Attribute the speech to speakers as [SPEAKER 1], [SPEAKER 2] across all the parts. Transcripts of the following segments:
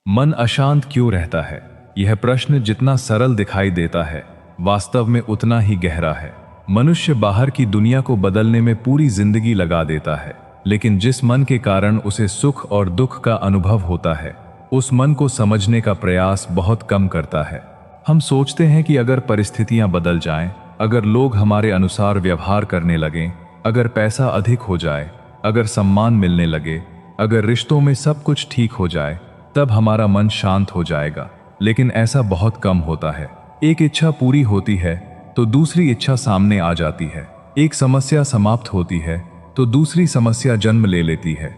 [SPEAKER 1] मन अशांत क्यों रहता है? यह प्रश्न जितना सरल दिखाई देता है, वास्तव में उतना ही गहरा है। मनुष्य बाहर की दुनिया को बदलने में पूरी जिंदगी लगा देता है, लेकिन जिस मन के कारण उसे सुख और दुख का अनुभव होता है, उस मन को समझने का प्रयास बहुत कम करता है। हम सोचते हैं कि अगर परिस्थितियां बदल जाएं, अगर लोग हमारे अनुसार व्यवहार करने लगें, अगर पैसा अधिक हो जाए, अगर सम्मान मिलने लगे, अगर रिश्तों में सब कुछ ठीक हो जाए, तब हमारा मन शांत हो जाएगा। लेकिन ऐसा बहुत कम होता है। एक इच्छा पूरी होती है तो दूसरी इच्छा सामने आ जाती है। एक समस्या समाप्त होती है तो दूसरी समस्या जन्म ले लेती है।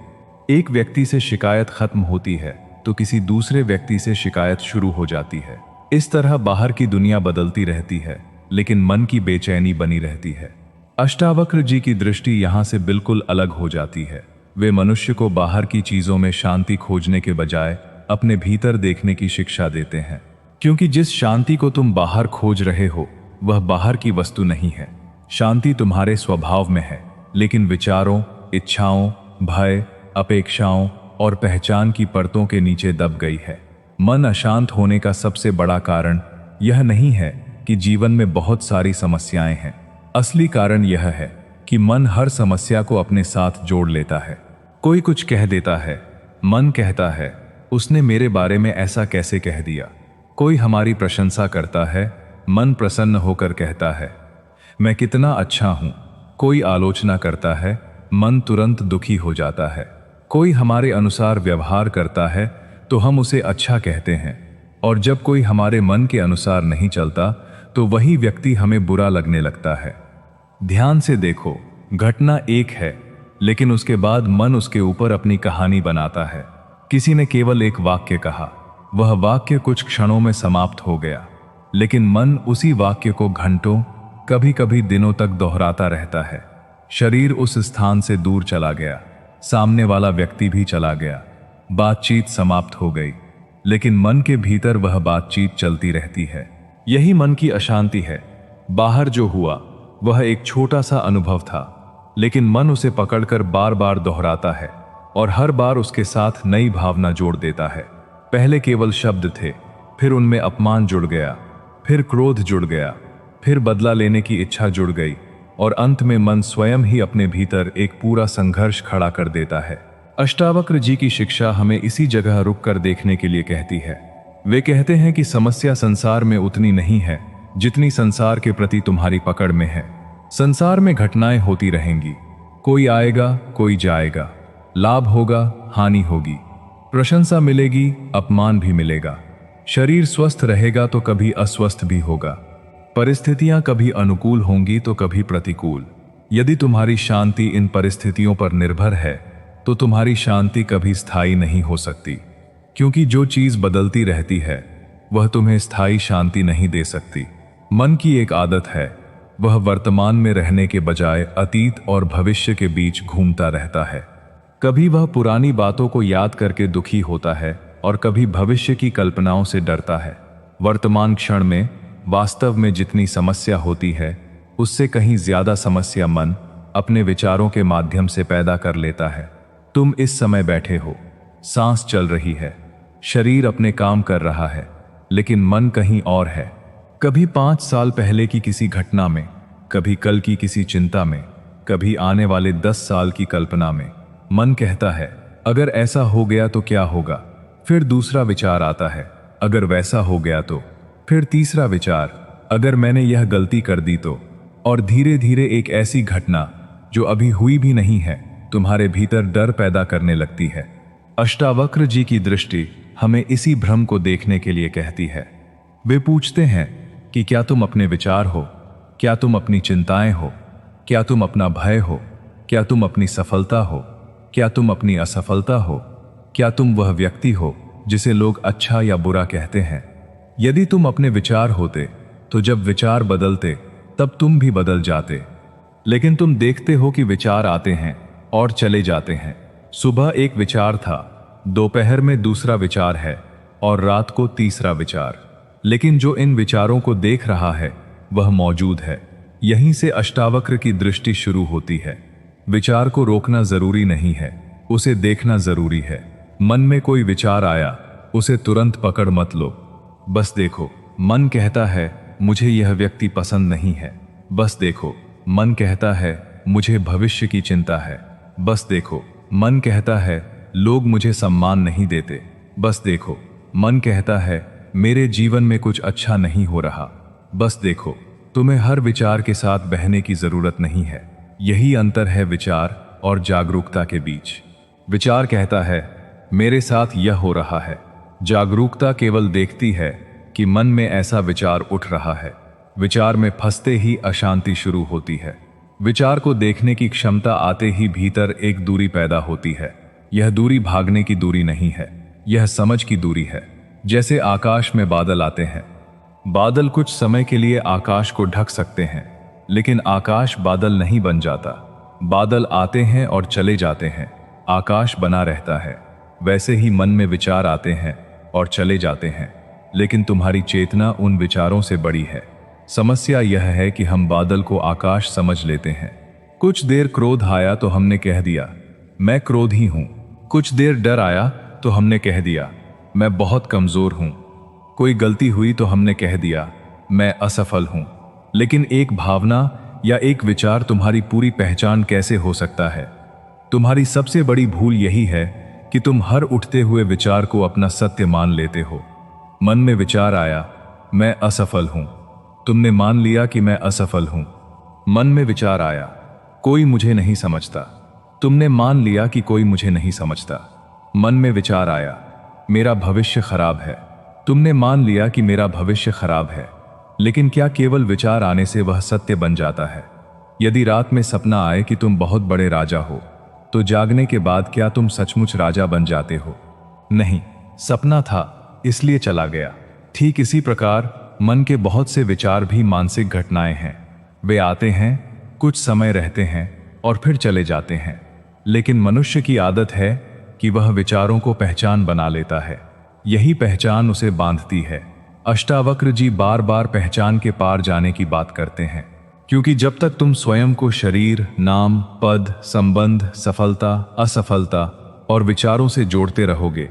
[SPEAKER 1] एक व्यक्ति से शिकायत खत्म होती है तो किसी दूसरे व्यक्ति से शिकायत शुरू हो जाती है। इस तरह बाहर की दुनिया बदलती रहती है, लेकिन मन की बेचैनी बनी रहती है। अष्टावक्र जी की दृष्टि यहाँ से बिल्कुल अलग हो जाती है। वे मनुष्य को बाहर की चीजों में शांति खोजने के बजाय अपने भीतर देखने की शिक्षा देते हैं, क्योंकि जिस शांति को तुम बाहर खोज रहे हो वह बाहर की वस्तु नहीं है। शांति तुम्हारे स्वभाव में है, लेकिन विचारों, इच्छाओं, भय, अपेक्षाओं और पहचान की परतों के नीचे दब गई है। मन अशांत होने का सबसे बड़ा कारण यह नहीं है कि जीवन में बहुत सारी समस्याएं हैं। असली कारण यह है कि मन हर समस्या को अपने साथ जोड़ लेता है। कोई कुछ कह देता है, मन कहता है, उसने मेरे बारे में ऐसा कैसे कह दिया। कोई हमारी प्रशंसा करता है, मन प्रसन्न होकर कहता है, मैं कितना अच्छा हूं। कोई आलोचना करता है, मन तुरंत दुखी हो जाता है। कोई हमारे अनुसार व्यवहार करता है तो हम उसे अच्छा कहते हैं, और जब कोई हमारे मन के अनुसार नहीं चलता तो वही व्यक्ति हमें बुरा लगने लगता है। ध्यान से देखो, घटना एक है, लेकिन उसके बाद मन उसके ऊपर अपनी कहानी बनाता है। किसी ने केवल एक वाक्य कहा, वह वाक्य कुछ क्षणों में समाप्त हो गया, लेकिन मन उसी वाक्य को घंटों, कभी कभी दिनों तक दोहराता रहता है। शरीर उस स्थान से दूर चला गया, सामने वाला व्यक्ति भी चला गया, बातचीत समाप्त हो गई, लेकिन मन के भीतर वह बातचीत चलती रहती है। यही मन की अशांति है। बाहर जो हुआ वह एक छोटा सा अनुभव था, लेकिन मन उसे पकड़कर बार बार दोहराता है और हर बार उसके साथ नई भावना जोड़ देता है। पहले केवल शब्द थे, फिर उनमें अपमान जुड़ गया, फिर क्रोध जुड़ गया, फिर बदला लेने की इच्छा जुड़ गई, और अंत में मन स्वयं ही अपने भीतर एक पूरा संघर्ष खड़ा कर देता है। अष्टावक्र जी की शिक्षा हमें इसी जगह रुक कर देखने के लिए कहती है। वे कहते हैं कि समस्या संसार में उतनी नहीं है जितनी संसार के प्रति तुम्हारी पकड़ में है। संसार में घटनाएं होती रहेंगी, कोई आएगा, कोई जाएगा, लाभ होगा, हानि होगी, प्रशंसा मिलेगी, अपमान भी मिलेगा। शरीर स्वस्थ रहेगा तो कभी अस्वस्थ भी होगा। परिस्थितियां कभी अनुकूल होंगी तो कभी प्रतिकूल। यदि तुम्हारी शांति इन परिस्थितियों पर निर्भर है तो तुम्हारी शांति कभी स्थायी नहीं हो सकती, क्योंकि जो चीज बदलती रहती है वह तुम्हें स्थायी शांति नहीं दे सकती। मन की एक आदत है, वह वर्तमान में रहने के बजाय अतीत और भविष्य के बीच घूमता रहता है। कभी वह पुरानी बातों को याद करके दुखी होता है और कभी भविष्य की कल्पनाओं से डरता है। वर्तमान क्षण में वास्तव में जितनी समस्या होती है, उससे कहीं ज्यादा समस्या मन अपने विचारों के माध्यम से पैदा कर लेता है। तुम इस समय बैठे हो, सांस चल रही है, शरीर अपने काम कर रहा है, लेकिन मन कहीं और है। कभी 5 साल पहले की किसी घटना में, कभी कल की किसी चिंता में, कभी आने वाले 10 साल की कल्पना में। मन कहता है, अगर ऐसा हो गया तो क्या होगा। फिर दूसरा विचार आता है, अगर वैसा हो गया तो। फिर तीसरा विचार, अगर मैंने यह गलती कर दी तो। और धीरे धीरे एक ऐसी घटना जो अभी हुई भी नहीं है तुम्हारे भीतर डर पैदा करने लगती है। अष्टावक्र जी की दृष्टि हमें इसी भ्रम को देखने के लिए कहती है। वे पूछते हैं कि क्या तुम अपने विचार हो, क्या तुम अपनी चिंताएं हो, क्या तुम अपना भय हो, क्या तुम अपनी सफलता हो, क्या तुम अपनी असफलता हो, क्या तुम वह व्यक्ति हो जिसे लोग अच्छा या बुरा कहते हैं। यदि तुम अपने विचार होते तो जब विचार बदलते तब तुम भी बदल जाते, लेकिन तुम देखते हो कि विचार आते हैं और चले जाते हैं। सुबह एक विचार था, दोपहर में दूसरा विचार है और रात को तीसरा विचार, लेकिन जो इन विचारों को देख रहा है वह मौजूद है। यहीं से अष्टावक्र की दृष्टि शुरू होती है। विचार को रोकना जरूरी नहीं है, उसे देखना जरूरी है। मन में कोई विचार आया उसे तुरंत पकड़ मत लो। बस देखो, मन कहता है मुझे यह व्यक्ति पसंद नहीं है। बस देखो, मन कहता है मुझे भविष्य की चिंता है। बस देखो, मन कहता है लोग मुझे सम्मान नहीं देते। बस देखो, मन कहता है मेरे जीवन में कुछ अच्छा नहीं हो रहा। बस देखो, तुम्हें हर विचार के साथ बहने की जरूरत नहीं है। यही अंतर है विचार और जागरूकता के बीच। विचार कहता है मेरे साथ यह हो रहा है। जागरूकता केवल देखती है कि मन में ऐसा विचार उठ रहा है। विचार में फंसते ही अशांति शुरू होती है। विचार को देखने की क्षमता आते ही भीतर एक दूरी पैदा होती है। यह दूरी भागने की दूरी नहीं है, यह समझ की दूरी है। जैसे आकाश में बादल आते हैं। बादल कुछ समय के लिए आकाश को ढक सकते हैं, लेकिन आकाश बादल नहीं बन जाता। बादल आते हैं और चले जाते हैं, आकाश बना रहता है। वैसे ही मन में विचार आते हैं और चले जाते हैं, लेकिन तुम्हारी चेतना उन विचारों से बड़ी है। समस्या यह है कि हम बादल को आकाश समझ लेते हैं। कुछ देर क्रोध आया तो हमने कह दिया मैं क्रोधी हूं। कुछ देर डर आया तो हमने कह दिया मैं बहुत कमजोर हूं। कोई गलती हुई तो हमने कह दिया मैं असफल हूं। लेकिन एक भावना या एक विचार तुम्हारी पूरी पहचान कैसे हो सकता है? तुम्हारी सबसे बड़ी भूल यही है कि तुम हर उठते हुए विचार को अपना सत्य मान लेते हो। मन में विचार आया मैं असफल हूं, तुमने मान लिया कि मैं असफल हूं। मन में विचार आया कोई मुझे नहीं समझता, तुमने मान लिया कि कोई मुझे नहीं समझता। मन में विचार आया मेरा भविष्य खराब है, तुमने मान लिया कि मेरा भविष्य खराब है। लेकिन क्या केवल विचार आने से वह सत्य बन जाता है? यदि रात में सपना आए कि तुम बहुत बड़े राजा हो, तो जागने के बाद क्या तुम सचमुच राजा बन जाते हो? नहीं, सपना था इसलिए चला गया। ठीक इसी प्रकार मन के बहुत से विचार भी मानसिक घटनाएं हैं। वे आते हैं, कुछ समय रहते हैं और फिर चले जाते हैं। लेकिन मनुष्य की आदत है कि वह विचारों को पहचान बना लेता है। यही पहचान उसे बांधती है। अष्टावक्र जी बार बार पहचान के पार जाने की बात करते हैं, क्योंकि जब तक तुम स्वयं को शरीर, नाम, पद, संबंध, सफलता, असफलता और विचारों से जोड़ते रहोगे,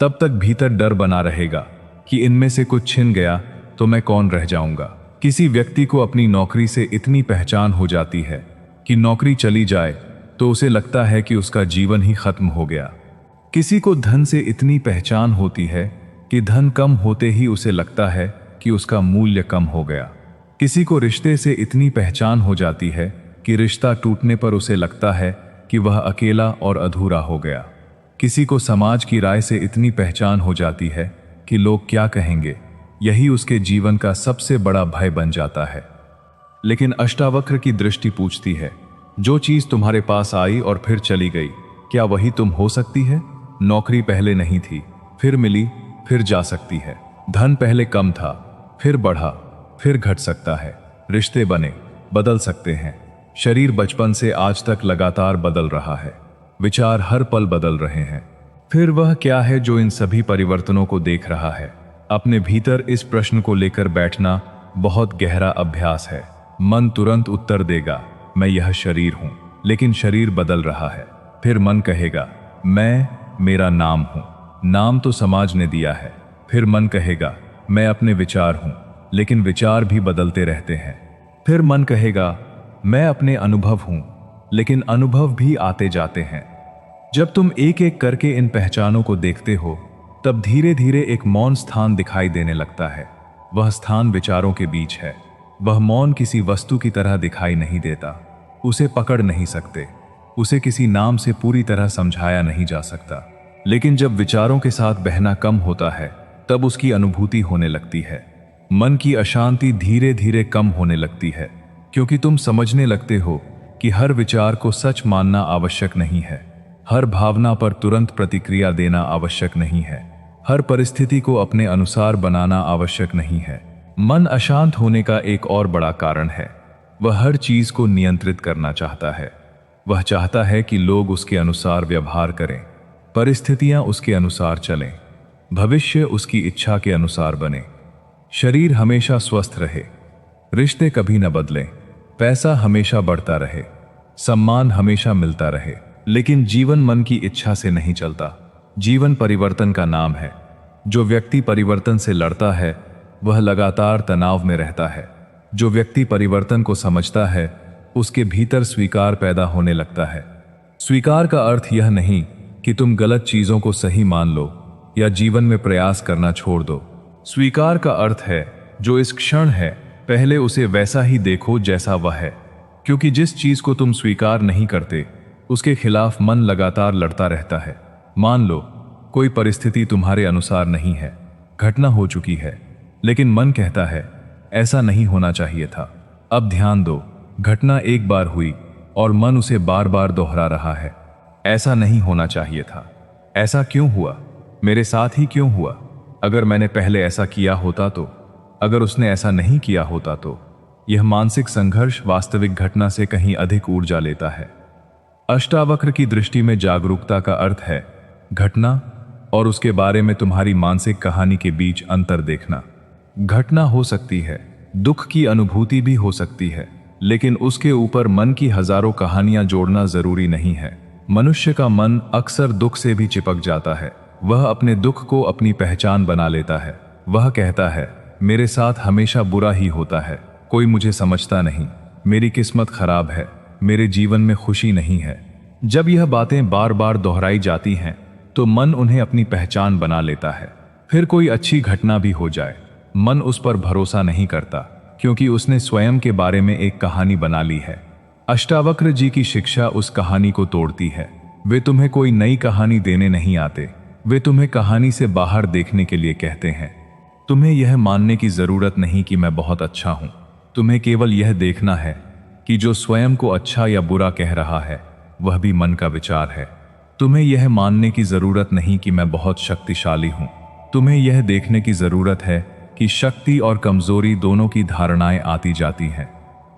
[SPEAKER 1] तब तक भीतर डर बना रहेगा कि इनमें से कुछ छिन गया तो मैं कौन रह जाऊंगा। किसी व्यक्ति को अपनी नौकरी से इतनी पहचान हो जाती है कि नौकरी चली जाए तो उसे लगता है कि उसका जीवन ही खत्म हो गया। किसी को धन से इतनी पहचान होती है कि धन कम होते ही उसे लगता है कि उसका मूल्य कम हो गया। किसी को रिश्ते से इतनी पहचान हो जाती है कि रिश्ता टूटने पर उसे लगता है कि वह अकेला और अधूरा हो गया। किसी को समाज की राय से इतनी पहचान हो जाती है कि लोग क्या कहेंगे, यही उसके जीवन का सबसे बड़ा भय बन जाता है। लेकिन अष्टावक्र की दृष्टि पूछती है, जो चीज तुम्हारे पास आई और फिर चली गई, क्या वही तुम हो सकती है? नौकरी पहले नहीं थी, फिर मिली, फिर जा सकती है। धन पहले कम था, फिर बढ़ा, फिर घट सकता है। रिश्ते बने, बदल सकते हैं। शरीर बचपन से आज तक लगातार बदल रहा है। विचार हर पल बदल रहे हैं। फिर वह क्या है जो इन सभी परिवर्तनों को देख रहा है? अपने भीतर इस प्रश्न को लेकर बैठना बहुत गहरा अभ्यास है। मन तुरंत उत्तर देगा, मैं यह शरीर हूं, लेकिन शरीर बदल रहा है। फिर मन कहेगा, मैं मेरा नाम हूं, नाम तो समाज ने दिया है। फिर मन कहेगा, मैं अपने विचार हूं, लेकिन विचार भी बदलते रहते हैं। फिर मन कहेगा, मैं अपने अनुभव हूं, लेकिन अनुभव भी आते जाते हैं। जब तुम एक एक करके इन पहचानों को देखते हो, तब धीरे धीरे एक मौन स्थान दिखाई देने लगता है। वह स्थान विचारों के बीच है। वह मौन किसी वस्तु की तरह दिखाई नहीं देता। उसे पकड़ नहीं सकते, उसे किसी नाम से पूरी तरह समझाया नहीं जा सकता। लेकिन जब विचारों के साथ बहना कम होता है, तब उसकी अनुभूति होने लगती है। मन की अशांति धीरे धीरे कम होने लगती है, क्योंकि तुम समझने लगते हो कि हर विचार को सच मानना आवश्यक नहीं है। हर भावना पर तुरंत प्रतिक्रिया देना आवश्यक नहीं है। हर परिस्थिति को अपने अनुसार बनाना आवश्यक नहीं है। मन अशांत होने का एक और बड़ा कारण है, वह हर चीज को नियंत्रित करना चाहता है। वह चाहता है कि लोग उसके अनुसार व्यवहार करें, परिस्थितियां उसके अनुसार चलें, भविष्य उसकी इच्छा के अनुसार बने। शरीर हमेशा स्वस्थ रहे, रिश्ते कभी न बदलें, पैसा हमेशा बढ़ता रहे, सम्मान हमेशा मिलता रहे। लेकिन जीवन मन की इच्छा से नहीं चलता। जीवन परिवर्तन का नाम है। जो व्यक्ति परिवर्तन से लड़ता है वह लगातार तनाव में रहता है। जो व्यक्ति परिवर्तन को समझता है उसके भीतर स्वीकार पैदा होने लगता है। स्वीकार का अर्थ यह नहीं कि तुम गलत चीजों को सही मान लो या जीवन में प्रयास करना छोड़ दो। स्वीकार का अर्थ है जो इस क्षण है पहले उसे वैसा ही देखो जैसा वह है, क्योंकि जिस चीज को तुम स्वीकार नहीं करते उसके खिलाफ मन लगातार लड़ता रहता है। मान लो कोई परिस्थिति तुम्हारे अनुसार नहीं है, घटना हो चुकी है, लेकिन मन कहता है ऐसा नहीं होना चाहिए था। अब ध्यान दो, घटना एक बार हुई और मन उसे बार बार दोहरा रहा है। ऐसा नहीं होना चाहिए था, ऐसा क्यों हुआ, मेरे साथ ही क्यों हुआ, अगर मैंने पहले ऐसा किया होता तो, अगर उसने ऐसा नहीं किया होता तो। यह मानसिक संघर्ष वास्तविक घटना से कहीं अधिक ऊर्जा लेता है। अष्टावक्र की दृष्टि में जागरूकता का अर्थ है घटना और उसके बारे में तुम्हारी मानसिक कहानी के बीच अंतर देखना। घटना हो सकती है, दुख की अनुभूति भी हो सकती है, लेकिन उसके ऊपर मन की हजारों कहानियां जोड़ना जरूरी नहीं है। मनुष्य का मन अक्सर दुख से भी चिपक जाता है। वह अपने दुख को अपनी पहचान बना लेता है। वह कहता है मेरे साथ हमेशा बुरा ही होता है, कोई मुझे समझता नहीं, मेरी किस्मत खराब है, मेरे जीवन में खुशी नहीं है। जब यह बातें बार बार दोहराई जाती हैं तो मन उन्हें अपनी पहचान बना लेता है। फिर कोई अच्छी घटना भी हो जाए, मन उस पर भरोसा नहीं करता, क्योंकि उसने स्वयं के बारे में एक कहानी बना ली है। अष्टावक्र जी की शिक्षा उस कहानी को तोड़ती है। वे तुम्हें कोई नई कहानी देने नहीं आते, वे तुम्हें कहानी से बाहर देखने के लिए कहते हैं। तुम्हें यह मानने की जरूरत नहीं कि मैं बहुत अच्छा हूं, तुम्हें केवल यह देखना है कि जो स्वयं को अच्छा या बुरा कह रहा है वह भी मन का विचार है। तुम्हें यह मानने की जरूरत नहीं कि मैं बहुत शक्तिशाली हूं, तुम्हें यह देखने की जरूरत है कि शक्ति और कमजोरी दोनों की धारणाएं आती जाती हैं।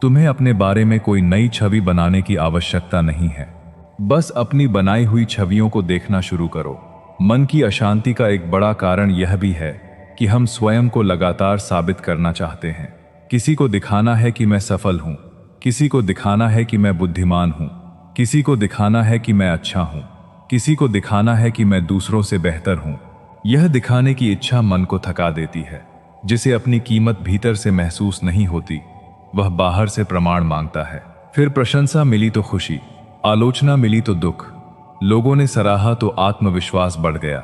[SPEAKER 1] तुम्हें अपने बारे में कोई नई छवि बनाने की आवश्यकता नहीं है, बस अपनी बनाई हुई छवियों को देखना शुरू करो। मन की अशांति का एक बड़ा कारण यह भी है कि हम स्वयं को लगातार साबित करना चाहते हैं। किसी को दिखाना है कि मैं सफल हूं, किसी को दिखाना है कि मैं बुद्धिमान हूं, किसी को दिखाना है कि मैं अच्छा हूं, किसी को दिखाना है कि मैं दूसरों से बेहतर हूं। यह दिखाने की इच्छा मन को थका देती है। जिसे अपनी कीमत भीतर से महसूस नहीं होती वह बाहर से प्रमाण मांगता है। फिर प्रशंसा मिली तो खुशी, आलोचना मिली तो दुख। लोगों ने सराहा तो आत्मविश्वास बढ़ गया,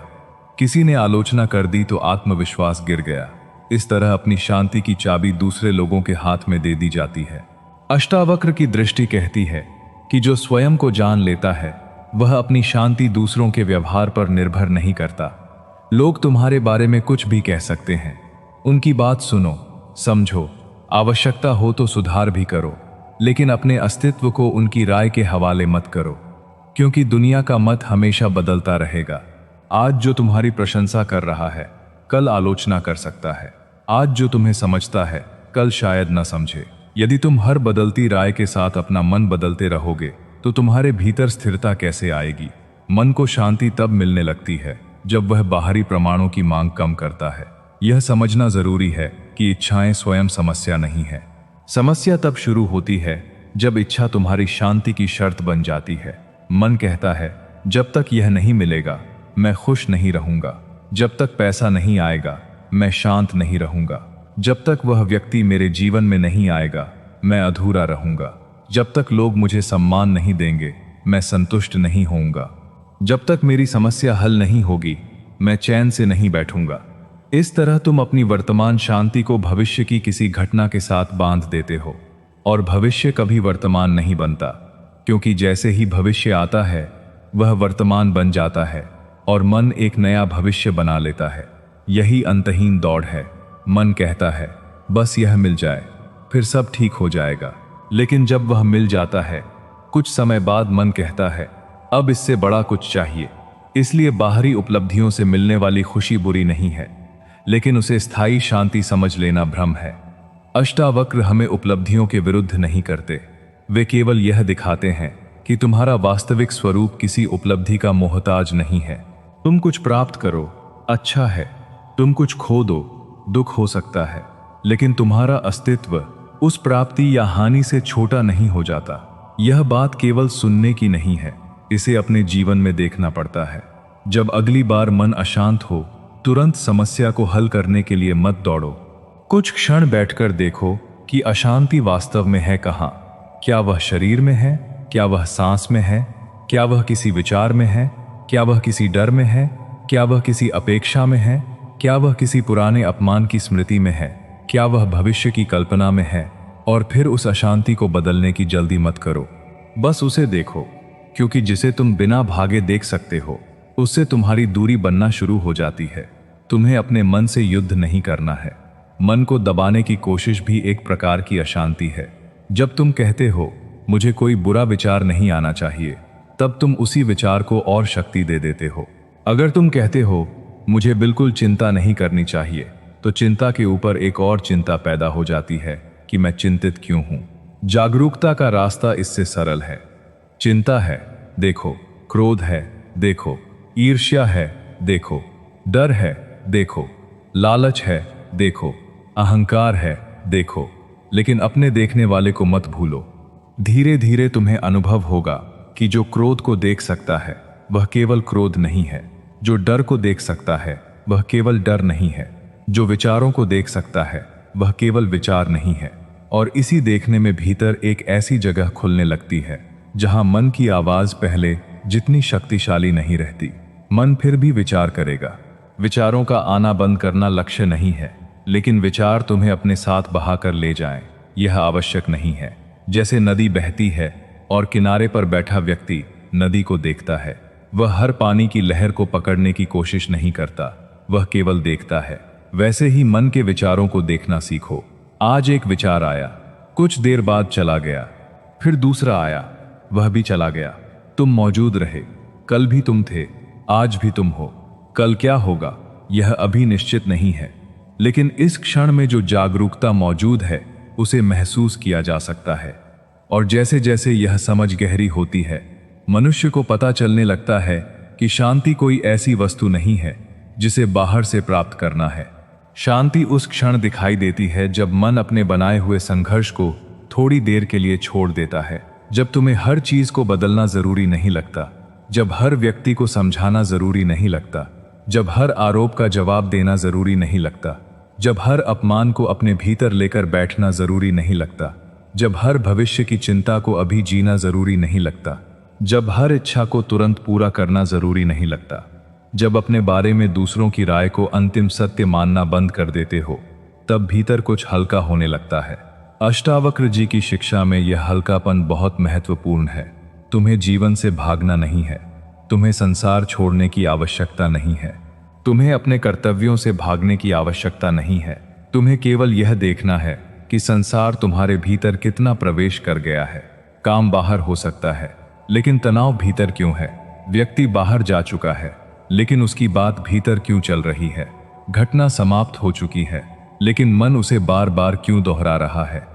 [SPEAKER 1] किसी ने आलोचना कर दी तो आत्मविश्वास गिर गया। इस तरह अपनी शांति की चाबी दूसरे लोगों के हाथ में दे दी जाती है। अष्टावक्र की दृष्टि कहती है कि जो स्वयं को जान लेता है वह अपनी शांति दूसरों के व्यवहार पर निर्भर नहीं करता। लोग तुम्हारे बारे में कुछ भी कह सकते हैं, उनकी बात सुनो, समझो, आवश्यकता हो तो सुधार भी करो, लेकिन अपने अस्तित्व को उनकी राय के हवाले मत करो, क्योंकि दुनिया का मत हमेशा बदलता रहेगा। आज जो तुम्हारी प्रशंसा कर रहा है कल आलोचना कर सकता है। आज जो तुम्हें समझता है कल शायद न समझे। यदि तुम हर बदलती राय के साथ अपना मन बदलते रहोगे तो तुम्हारे भीतर स्थिरता कैसे आएगी। मन को शांति तब मिलने लगती है जब वह बाहरी प्रमाणों की मांग कम करता है। यह समझना जरूरी है कि इच्छाएं स्वयं समस्या नहीं है। समस्या तब शुरू होती है जब इच्छा तुम्हारी शांति की शर्त बन जाती है। मन कहता है जब तक यह नहीं मिलेगा मैं खुश नहीं रहूंगा, जब तक पैसा नहीं आएगा मैं शांत नहीं रहूंगा, जब तक वह व्यक्ति मेरे जीवन में नहीं आएगा मैं अधूरा रहूंगा, जब तक लोग मुझे सम्मान नहीं देंगे मैं संतुष्ट नहीं होऊंगा, जब तक मेरी समस्या हल नहीं होगी मैं चैन से नहीं बैठूंगा। इस तरह तुम अपनी वर्तमान शांति को भविष्य की किसी घटना के साथ बांध देते हो, और भविष्य कभी वर्तमान नहीं बनता, क्योंकि जैसे ही भविष्य आता है वह वर्तमान बन जाता है और मन एक नया भविष्य बना लेता है। यही अंतहीन दौड़ है। मन कहता है बस यह मिल जाए फिर सब ठीक हो जाएगा, लेकिन जब वह मिल जाता है कुछ समय बाद मन कहता है अब इससे बड़ा कुछ चाहिए। इसलिए बाहरी उपलब्धियों से मिलने वाली खुशी बुरी नहीं है, लेकिन उसे स्थायी शांति समझ लेना भ्रम है। अष्टावक्र हमें उपलब्धियों के विरुद्ध नहीं करते, वे केवल यह दिखाते हैं कि तुम्हारा वास्तविक स्वरूप किसी उपलब्धि का मोहताज नहीं है। तुम कुछ प्राप्त करो, अच्छा है, तुम कुछ खो दो, दुख हो सकता है, लेकिन तुम्हारा अस्तित्व उस प्राप्ति या हानि से छोटा नहीं हो जाता। यह बात केवल सुनने की नहीं है, इसे अपने जीवन में देखना पड़ता है। जब अगली बार मन अशांत हो तुरंत समस्या को हल करने के लिए मत दौड़ो। कुछ क्षण बैठकर देखो कि अशांति वास्तव में है कहाँ। क्या वह शरीर में है? क्या वह सांस में है? क्या वह किसी विचार में है? क्या वह किसी डर में है? क्या वह किसी अपेक्षा में है? क्या वह किसी पुराने अपमान की स्मृति में है? क्या वह भविष्य की कल्पना में है? और फिर उस अशांति को बदलने की जल्दी मत करो, बस उसे देखो, क्योंकि जिसे तुम बिना भागे देख सकते हो उससे तुम्हारी दूरी बनना शुरू हो जाती है। तुम्हें अपने मन से युद्ध नहीं करना है। मन को दबाने की कोशिश भी एक प्रकार की अशांति है। जब तुम कहते हो मुझे कोई बुरा विचार नहीं आना चाहिए, तब तुम उसी विचार को और शक्ति दे देते हो। अगर तुम कहते हो मुझे बिल्कुल चिंता नहीं करनी चाहिए, तो चिंता के ऊपर एक और चिंता पैदा हो जाती है कि मैं चिंतित क्यों हूं। जागरूकता का रास्ता इससे सरल है। चिंता है, देखो। क्रोध है, देखो। ईर्ष्या है, देखो। डर है, देखो। लालच है, देखो। अहंकार है, देखो। लेकिन अपने देखने वाले को मत भूलो। धीरे धीरे तुम्हें अनुभव होगा कि जो क्रोध को देख सकता है वह केवल क्रोध नहीं है, जो डर को देख सकता है वह केवल डर नहीं है, जो विचारों को देख सकता है वह केवल विचार नहीं है। और इसी देखने में भीतर एक ऐसी जगह खुलने लगती है जहां मन की आवाज पहले जितनी शक्तिशाली नहीं रहती। मन फिर भी विचार करेगा। विचारों का आना बंद करना लक्ष्य नहीं है, लेकिन विचार तुम्हें अपने साथ बहाकर ले जाएं, यह आवश्यक नहीं है। जैसे नदी बहती है और किनारे पर बैठा व्यक्ति नदी को देखता है, वह हर पानी की लहर को पकड़ने की कोशिश नहीं करता, वह केवल देखता है। वैसे ही मन के विचारों को देखना सीखो। आज एक विचार आया, कुछ देर बाद चला गया, फिर दूसरा आया, वह भी चला गया। तुम मौजूद रहे। कल भी तुम थे, आज भी तुम हो। कल क्या होगा यह अभी निश्चित नहीं है, लेकिन इस क्षण में जो जागरूकता मौजूद है उसे महसूस किया जा सकता है। और जैसे जैसे यह समझ गहरी होती है, मनुष्य को पता चलने लगता है कि शांति कोई ऐसी वस्तु नहीं है जिसे बाहर से प्राप्त करना है। शांति उस क्षण दिखाई देती है जब मन अपने बनाए हुए संघर्ष को थोड़ी देर के लिए छोड़ देता है, जब तुम्हें हर चीज को बदलना जरूरी नहीं लगता, जब हर व्यक्ति को समझाना जरूरी नहीं लगता, जब हर आरोप का जवाब देना जरूरी नहीं लगता, जब हर अपमान को अपने भीतर लेकर बैठना जरूरी नहीं लगता, जब हर भविष्य की चिंता को अभी जीना जरूरी नहीं लगता, जब हर इच्छा को तुरंत पूरा करना जरूरी नहीं लगता, जब अपने बारे में दूसरों की राय को अंतिम सत्य मानना बंद कर देते हो, तब भीतर कुछ हल्का होने लगता है। अष्टावक्र जी की शिक्षा में यह हल्कापन बहुत महत्वपूर्ण है। तुम्हें जीवन से भागना नहीं है, तुम्हें संसार छोड़ने की आवश्यकता नहीं है, तुम्हें अपने कर्तव्यों से भागने की आवश्यकता नहीं है। तुम्हें केवल यह देखना है कि संसार तुम्हारे भीतर कितना प्रवेश कर गया है। काम बाहर हो सकता है, लेकिन तनाव भीतर क्यों है? व्यक्ति बाहर जा चुका है, लेकिन उसकी बात भीतर क्यों चल रही है? घटना समाप्त हो चुकी है, लेकिन मन उसे बार बार क्यों दोहरा रहा है?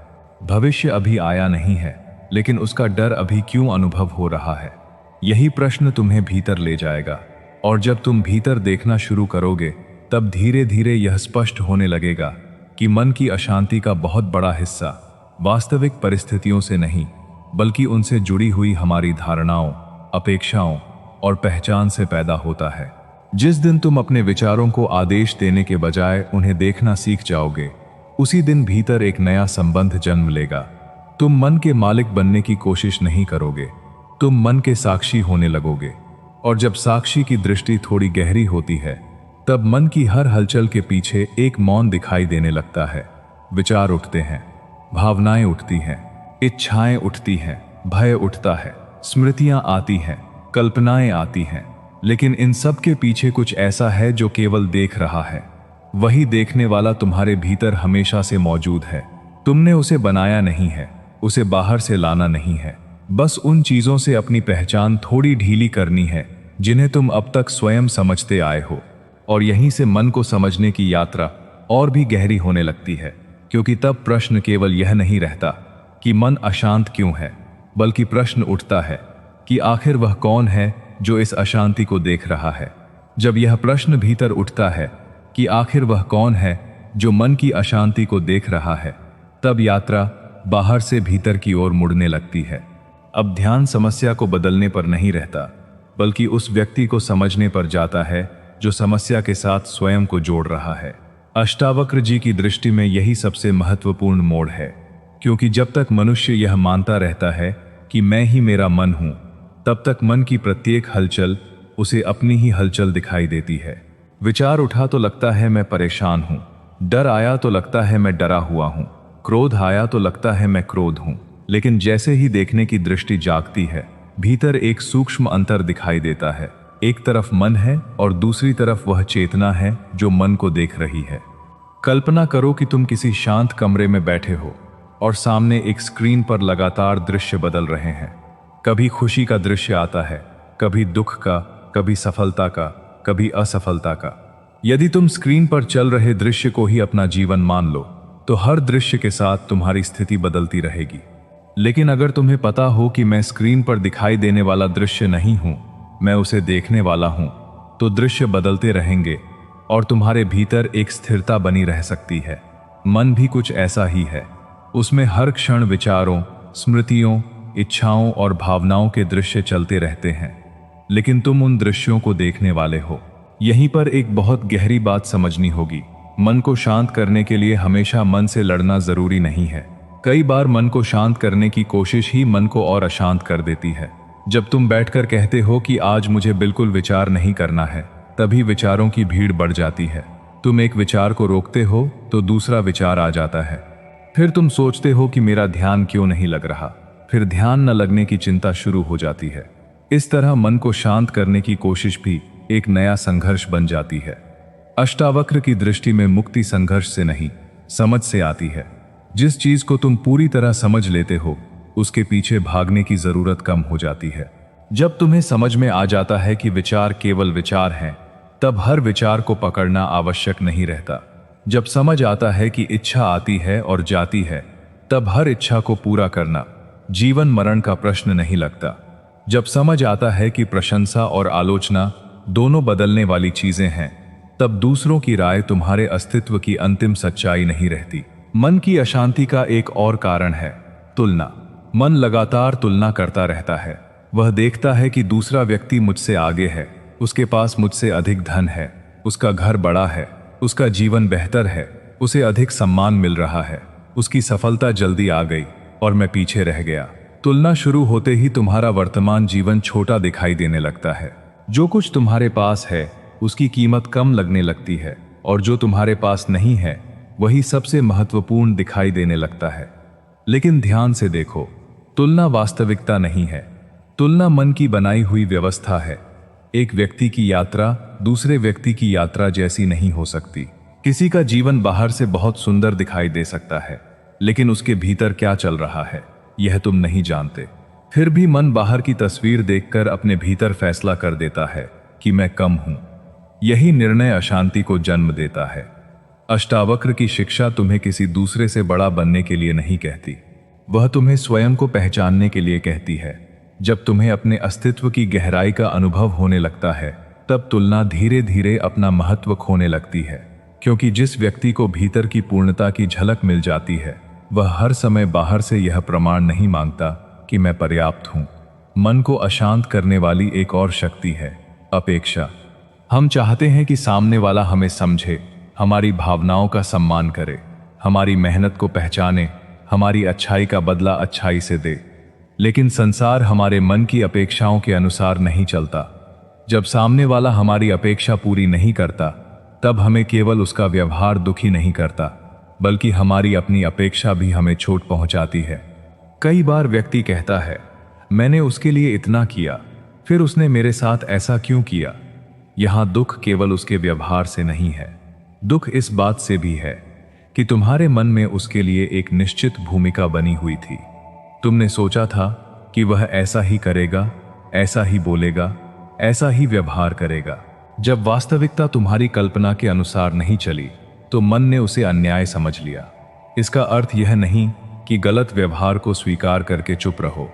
[SPEAKER 1] भविष्य अभी आया नहीं है, लेकिन उसका डर अभी क्यों अनुभव हो रहा है? यही प्रश्न तुम्हें भीतर ले जाएगा। और जब तुम भीतर देखना शुरू करोगे, तब धीरे धीरे यह स्पष्ट होने लगेगा कि मन की अशांति का बहुत बड़ा हिस्सा वास्तविक परिस्थितियों से नहीं, बल्कि उनसे जुड़ी हुई हमारी धारणाओं, अपेक्षाओं और पहचान से पैदा होता है। जिस दिन तुम अपने विचारों को आदेश देने के बजाय उन्हें देखना सीख जाओगे, उसी दिन भीतर एक नया संबंध जन्म लेगा। तुम मन के मालिक बनने की कोशिश नहीं करोगे, तुम मन के साक्षी होने लगोगे। और जब साक्षी की दृष्टि थोड़ी गहरी होती है, तब मन की हर हलचल के पीछे एक मौन दिखाई देने लगता है। विचार उठते हैं, भावनाएं उठती हैं, इच्छाएं उठती हैं, भय उठता है, स्मृतियां आती हैं, कल्पनाएं आती हैं, लेकिन इन सब के पीछे कुछ ऐसा है जो केवल देख रहा है। वही देखने वाला तुम्हारे भीतर हमेशा से मौजूद है। तुमने उसे बनाया नहीं है, उसे बाहर से लाना नहीं है। बस उन चीजों से अपनी पहचान थोड़ी ढीली करनी है जिन्हें तुम अब तक स्वयं समझते आए हो। और यहीं से मन को समझने की यात्रा और भी गहरी होने लगती है, क्योंकि तब प्रश्न केवल यह नहीं रहता कि मन अशांत क्यों है, बल्कि प्रश्न उठता है कि आखिर वह कौन है जो इस अशांति को देख रहा है। जब यह प्रश्न भीतर उठता है कि आखिर वह कौन है जो मन की अशांति को देख रहा है, तब यात्रा बाहर से भीतर की ओर मुड़ने लगती है। अब ध्यान समस्या को बदलने पर नहीं रहता, बल्कि उस व्यक्ति को समझने पर जाता है जो समस्या के साथ स्वयं को जोड़ रहा है। अष्टावक्र जी की दृष्टि में यही सबसे महत्वपूर्ण मोड़ है, क्योंकि जब तक मनुष्य यह मानता रहता है कि मैं ही मेरा मन हूं, तब तक मन की प्रत्येक हलचल उसे अपनी ही हलचल दिखाई देती है। विचार उठा तो लगता है मैं परेशान हूं, डर आया तो लगता है मैं डरा हुआ हूं, क्रोध आया तो लगता है मैं क्रोध हूं। लेकिन जैसे ही देखने की दृष्टि जागती है, भीतर एक सूक्ष्म अंतर दिखाई देता है। एक तरफ मन है और दूसरी तरफ वह चेतना है जो मन को देख रही है। कल्पना करो कि तुम किसी शांत कमरे में बैठे हो और सामने एक स्क्रीन पर लगातार दृश्य बदल रहे हैं। कभी खुशी का दृश्य आता है, कभी दुख का, कभी सफलता का, कभी असफलता का। यदि तुम स्क्रीन पर चल रहे दृश्य को ही अपना जीवन मान लो, तो हर दृश्य के साथ तुम्हारी स्थिति बदलती रहेगी। लेकिन अगर तुम्हें पता हो कि मैं स्क्रीन पर दिखाई देने वाला दृश्य नहीं हूं, मैं उसे देखने वाला हूं, तो दृश्य बदलते रहेंगे और तुम्हारे भीतर एक स्थिरता बनी रह सकती है। मन भी कुछ ऐसा ही है। उसमें हर क्षण विचारों, स्मृतियों, इच्छाओं और भावनाओं के दृश्य चलते रहते हैं, लेकिन तुम उन दृश्यों को देखने वाले हो। यहीं पर एक बहुत गहरी बात समझनी होगी। मन को शांत करने के लिए हमेशा मन से लड़ना जरूरी नहीं है। कई बार मन को शांत करने की कोशिश ही मन को और अशांत कर देती है। जब तुम बैठकर कहते हो कि आज मुझे बिल्कुल विचार नहीं करना है, तभी विचारों की भीड़ बढ़ जाती है। तुम एक विचार को रोकते हो तो दूसरा विचार आ जाता है। फिर तुम सोचते हो कि मेरा ध्यान क्यों नहीं लग रहा। फिर ध्यान न लगने की चिंता शुरू हो जाती है। इस तरह मन को शांत करने की कोशिश भी एक नया संघर्ष बन जाती है। अष्टावक्र की दृष्टि में मुक्ति संघर्ष से नहीं, समझ से आती है। जिस चीज को तुम पूरी तरह समझ लेते हो, उसके पीछे भागने की जरूरत कम हो जाती है। जब तुम्हें समझ में आ जाता है कि विचार केवल विचार हैं, तब हर विचार को पकड़ना आवश्यक नहीं रहता। जब समझ आता है कि इच्छा आती है और जाती है, तब हर इच्छा को पूरा करना जीवन मरण का प्रश्न नहीं लगता। जब समझ आता है कि प्रशंसा और आलोचना दोनों बदलने वाली चीजें हैं, तब दूसरों की राय तुम्हारे अस्तित्व की अंतिम सच्चाई नहीं रहती। मन की अशांति का एक और कारण है तुलना। मन लगातार तुलना करता रहता है। वह देखता है कि दूसरा व्यक्ति मुझसे आगे है, उसके पास मुझसे अधिक धन है, उसका घर बड़ा है, उसका जीवन बेहतर है, उसे अधिक सम्मान मिल रहा है, उसकी सफलता जल्दी आ गई और मैं पीछे रह गया। तुलना शुरू होते ही तुम्हारा वर्तमान जीवन छोटा दिखाई देने लगता है। जो कुछ तुम्हारे पास है उसकी कीमत कम लगने लगती है, और जो तुम्हारे पास नहीं है वही सबसे महत्वपूर्ण दिखाई देने लगता है। लेकिन ध्यान से देखो, तुलना वास्तविकता नहीं है। तुलना मन की बनाई हुई व्यवस्था है। एक व्यक्ति की यात्रा दूसरे व्यक्ति की यात्रा जैसी नहीं हो सकती। किसी का जीवन बाहर से बहुत सुंदर दिखाई दे सकता है, लेकिन उसके भीतर क्या चल रहा है यह तुम नहीं जानते। फिर भी मन बाहर की तस्वीर देखकर अपने भीतर फैसला कर देता है कि मैं कम हूं। यही निर्णय अशांति को जन्म देता है। अष्टावक्र की शिक्षा तुम्हें किसी दूसरे से बड़ा बनने के लिए नहीं कहती, वह तुम्हें स्वयं को पहचानने के लिए कहती है। जब तुम्हें अपने अस्तित्व की गहराई का अनुभव होने लगता है, तब तुलना धीरे धीरे अपना महत्व खोने लगती है, क्योंकि जिस व्यक्ति को भीतर की पूर्णता की झलक मिल जाती है, वह हर समय बाहर से यह प्रमाण नहीं मांगता कि मैं पर्याप्त हूं। मन को अशांत करने वाली एक और शक्ति है अपेक्षा। हम चाहते हैं कि सामने वाला हमें समझे, हमारी भावनाओं का सम्मान करे, हमारी मेहनत को पहचाने, हमारी अच्छाई का बदला अच्छाई से दे। लेकिन संसार हमारे मन की अपेक्षाओं के अनुसार नहीं चलता। जब सामने वाला हमारी अपेक्षा पूरी नहीं करता, तब हमें केवल उसका व्यवहार दुखी नहीं करता, बल्कि हमारी अपनी अपेक्षा भी हमें चोट पहुंचाती है। कई बार व्यक्ति कहता है, मैंने उसके लिए इतना किया, फिर उसने मेरे साथ ऐसा क्यों किया। यहां दुख केवल उसके व्यवहार से नहीं है, दुख इस बात से भी है कि तुम्हारे मन में उसके लिए एक निश्चित भूमिका बनी हुई थी। तुमने सोचा था कि वह ऐसा ही करेगा, ऐसा ही बोलेगा, ऐसा ही व्यवहार करेगा। जब वास्तविकता तुम्हारी कल्पना के अनुसार नहीं चली, तो मन ने उसे अन्याय समझ लिया। इसका अर्थ यह नहीं कि गलत व्यवहार को स्वीकार करके चुप रहो।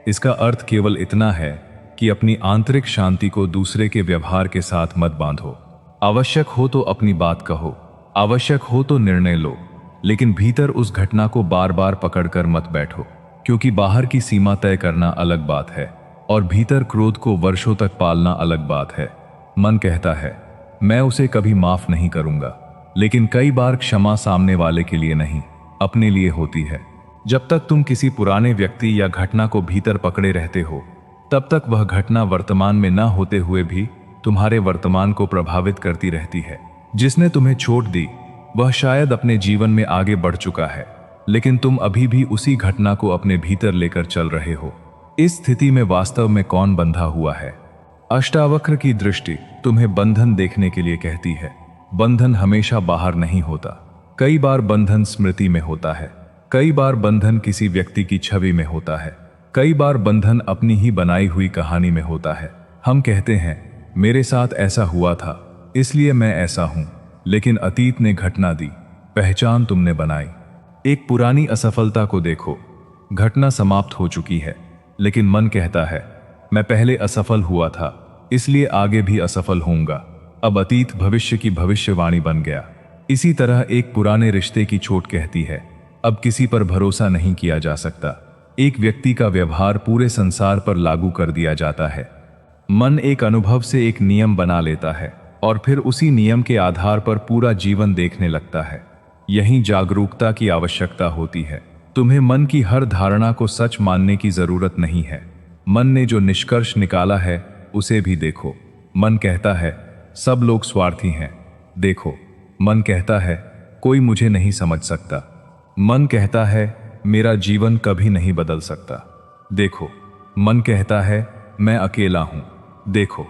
[SPEAKER 1] इसका अर्थ केवल इतना है कि अपनी आंतरिक शांति को दूसरे के व्यवहार के साथ मत बांधो। आवश्यक हो तो अपनी बात कहो, आवश्यक हो तो निर्णय लो, लेकिन भीतर उस घटना को बार बार पकड़कर मत बैठो, क्योंकि बाहर की सीमा तय करना अलग बात है और भीतर क्रोध को वर्षों तक पालना अलग बात है। मन कहता है, मैं उसे कभी माफ नहीं करूंगा। लेकिन कई बार क्षमा सामने वाले के लिए नहीं, अपने लिए होती है। जब तक तुम किसी पुराने व्यक्ति या घटना को भीतर पकड़े रहते हो, तब तक वह घटना वर्तमान में न होते हुए भी तुम्हारे वर्तमान को प्रभावित करती रहती है। जिसने तुम्हें चोट दी वह शायद अपने जीवन में आगे बढ़ चुका है, लेकिन तुम अभी भी उसी घटना को अपने भीतर लेकर चल रहे हो। इस स्थिति में वास्तव में कौन बंधा हुआ है? अष्टावक्र की दृष्टि तुम्हें बंधन देखने के लिए कहती है। बंधन हमेशा बाहर नहीं होता। कई बार बंधन स्मृति में होता है, कई बार बंधन किसी व्यक्ति की छवि में होता है, कई बार बंधन अपनी ही बनाई हुई कहानी में होता है। हम कहते हैं मेरे साथ ऐसा हुआ था इसलिए मैं ऐसा हूं, लेकिन अतीत ने घटना दी, पहचान तुमने बनाई। एक पुरानी असफलता को देखो, घटना समाप्त हो चुकी है, लेकिन मन कहता है मैं पहले असफल हुआ था इसलिए आगे भी असफल होऊंगा। अब अतीत भविष्य की भविष्यवाणी बन गया। इसी तरह एक पुराने रिश्ते की चोट कहती है अब किसी पर भरोसा नहीं किया जा सकता। एक व्यक्ति का व्यवहार पूरे संसार पर लागू कर दिया जाता है। मन एक अनुभव से एक नियम बना लेता है और फिर उसी नियम के आधार पर पूरा जीवन देखने लगता है। यही जागरूकता की आवश्यकता होती है। तुम्हें मन की हर धारणा को सच मानने की जरूरत नहीं है। मन ने जो निष्कर्ष निकाला है उसे भी देखो। मन कहता है सब लोग स्वार्थी हैं, देखो। मन कहता है कोई मुझे नहीं समझ सकता। मन कहता है मेरा जीवन कभी नहीं बदल सकता, देखो। मन कहता है मैं अकेला हूं, देखो।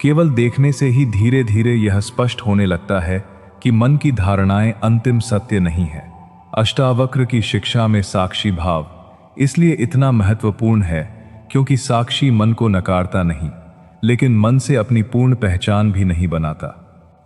[SPEAKER 1] केवल देखने से ही धीरे धीरे यह स्पष्ट होने लगता है कि मन की धारणाएं अंतिम सत्य नहीं है। अष्टावक्र की शिक्षा में साक्षी भाव इसलिए इतना महत्वपूर्ण है क्योंकि साक्षी मन को नकारता नहीं, लेकिन मन से अपनी पूर्ण पहचान भी नहीं बनाता।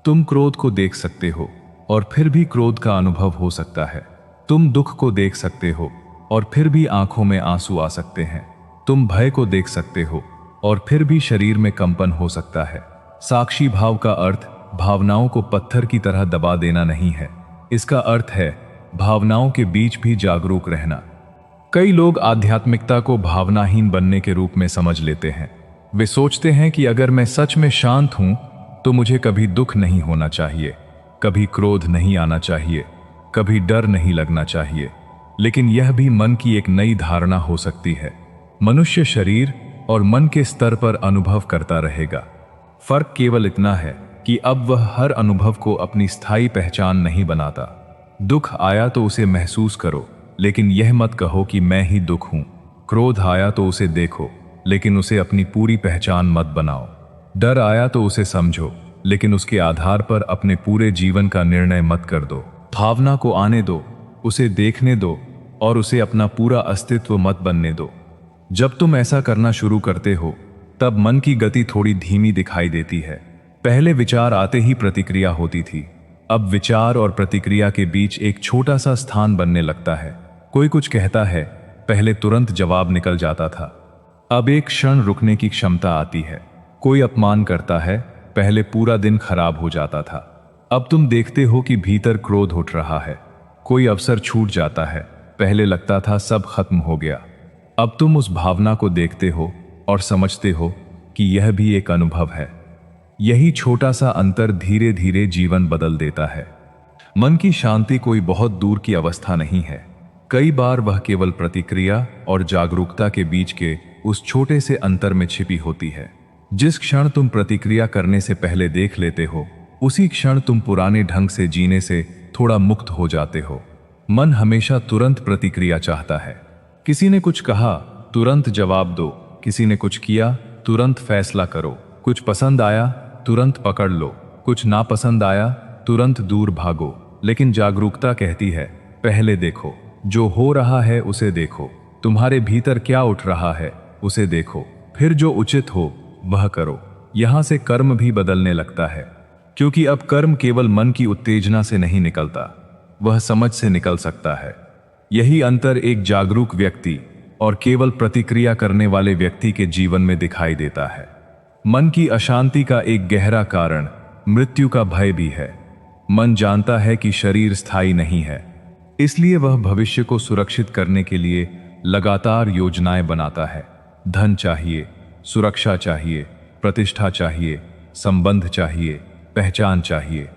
[SPEAKER 1] तुम क्रोध को देख सकते हो और फिर भी क्रोध का अनुभव हो सकता है। तुम दुख को देख सकते हो और फिर भी आंखों में आंसू आ सकते हैं। तुम भय को देख सकते हो और फिर भी शरीर में कंपन हो सकता है। साक्षी भाव का अर्थ भावनाओं को पत्थर की तरह दबा देना नहीं है। इसका अर्थ है भावनाओं के बीच भी जागरूक रहना। कई लोग आध्यात्मिकता को भावनाहीन बनने के रूप में समझ लेते हैं। वे सोचते हैं कि अगर मैं सच में शांत हूं तो मुझे कभी दुख नहीं होना चाहिए, कभी क्रोध नहीं आना चाहिए, कभी डर नहीं लगना चाहिए। लेकिन यह भी मन की एक नई धारणा हो सकती है। मनुष्य शरीर और मन के स्तर पर अनुभव करता रहेगा। फर्क केवल इतना है कि अब वह हर अनुभव को अपनी स्थायी पहचान नहीं बनाता। दुख आया तो उसे महसूस करो, लेकिन यह मत कहो कि मैं ही दुख हूं। क्रोध आया तो उसे देखो, लेकिन उसे अपनी पूरी पहचान मत बनाओ। डर आया तो उसे समझो, लेकिन उसके आधार पर अपने पूरे जीवन का निर्णय मत कर दो। भावना को आने दो, उसे देखने दो और उसे अपना पूरा अस्तित्व मत बनने दो। जब तुम ऐसा करना शुरू करते हो तब मन की गति थोड़ी धीमी दिखाई देती है। पहले विचार आते ही प्रतिक्रिया होती थी, अब विचार और प्रतिक्रिया के बीच एक छोटा सा स्थान बनने लगता है। कोई कुछ कहता है, पहले तुरंत जवाब निकल जाता था, अब एक क्षण रुकने की क्षमता आती है। कोई अपमान करता है, पहले पूरा दिन खराब हो जाता था, अब तुम देखते हो कि भीतर क्रोध उठ रहा है। कोई अवसर छूट जाता है, पहले लगता था सब खत्म हो गया, अब तुम उस भावना को देखते हो और समझते हो कि यह भी एक अनुभव है। यही छोटा सा अंतर धीरे धीरे जीवन बदल देता है। मन की शांति कोई बहुत दूर की अवस्था नहीं है। कई बार वह केवल प्रतिक्रिया और जागरूकता के बीच के उस छोटे से अंतर में छिपी होती है। जिस क्षण तुम प्रतिक्रिया करने से पहले देख लेते हो, उसी क्षण तुम पुराने ढंग से जीने से थोड़ा मुक्त हो जाते हो। मन हमेशा तुरंत प्रतिक्रिया चाहता है। किसी ने कुछ कहा, तुरंत जवाब दो। किसी ने कुछ किया, तुरंत फैसला करो। कुछ पसंद आया, तुरंत पकड़ लो। कुछ नापसंद आया, तुरंत दूर भागो। लेकिन जागरूकता कहती है, पहले देखो, जो हो रहा है उसे देखो, तुम्हारे भीतर क्या उठ रहा है उसे देखो, फिर जो उचित हो वह करो। यहां से कर्म भी बदलने लगता है, क्योंकि अब कर्म केवल मन की उत्तेजना से नहीं निकलता, वह समझ से निकल सकता है। यही अंतर एक जागरूक व्यक्ति और केवल प्रतिक्रिया करने वाले व्यक्ति के जीवन में दिखाई देता है। मन की अशांति का एक गहरा कारण मृत्यु का भय भी है। मन जानता है कि शरीर स्थायी नहीं है, इसलिए वह भविष्य को सुरक्षित करने के लिए लगातार योजनाएं बनाता है। धन चाहिए, सुरक्षा चाहिए, प्रतिष्ठा चाहिए, संबंध चाहिए, पहचान चाहिए।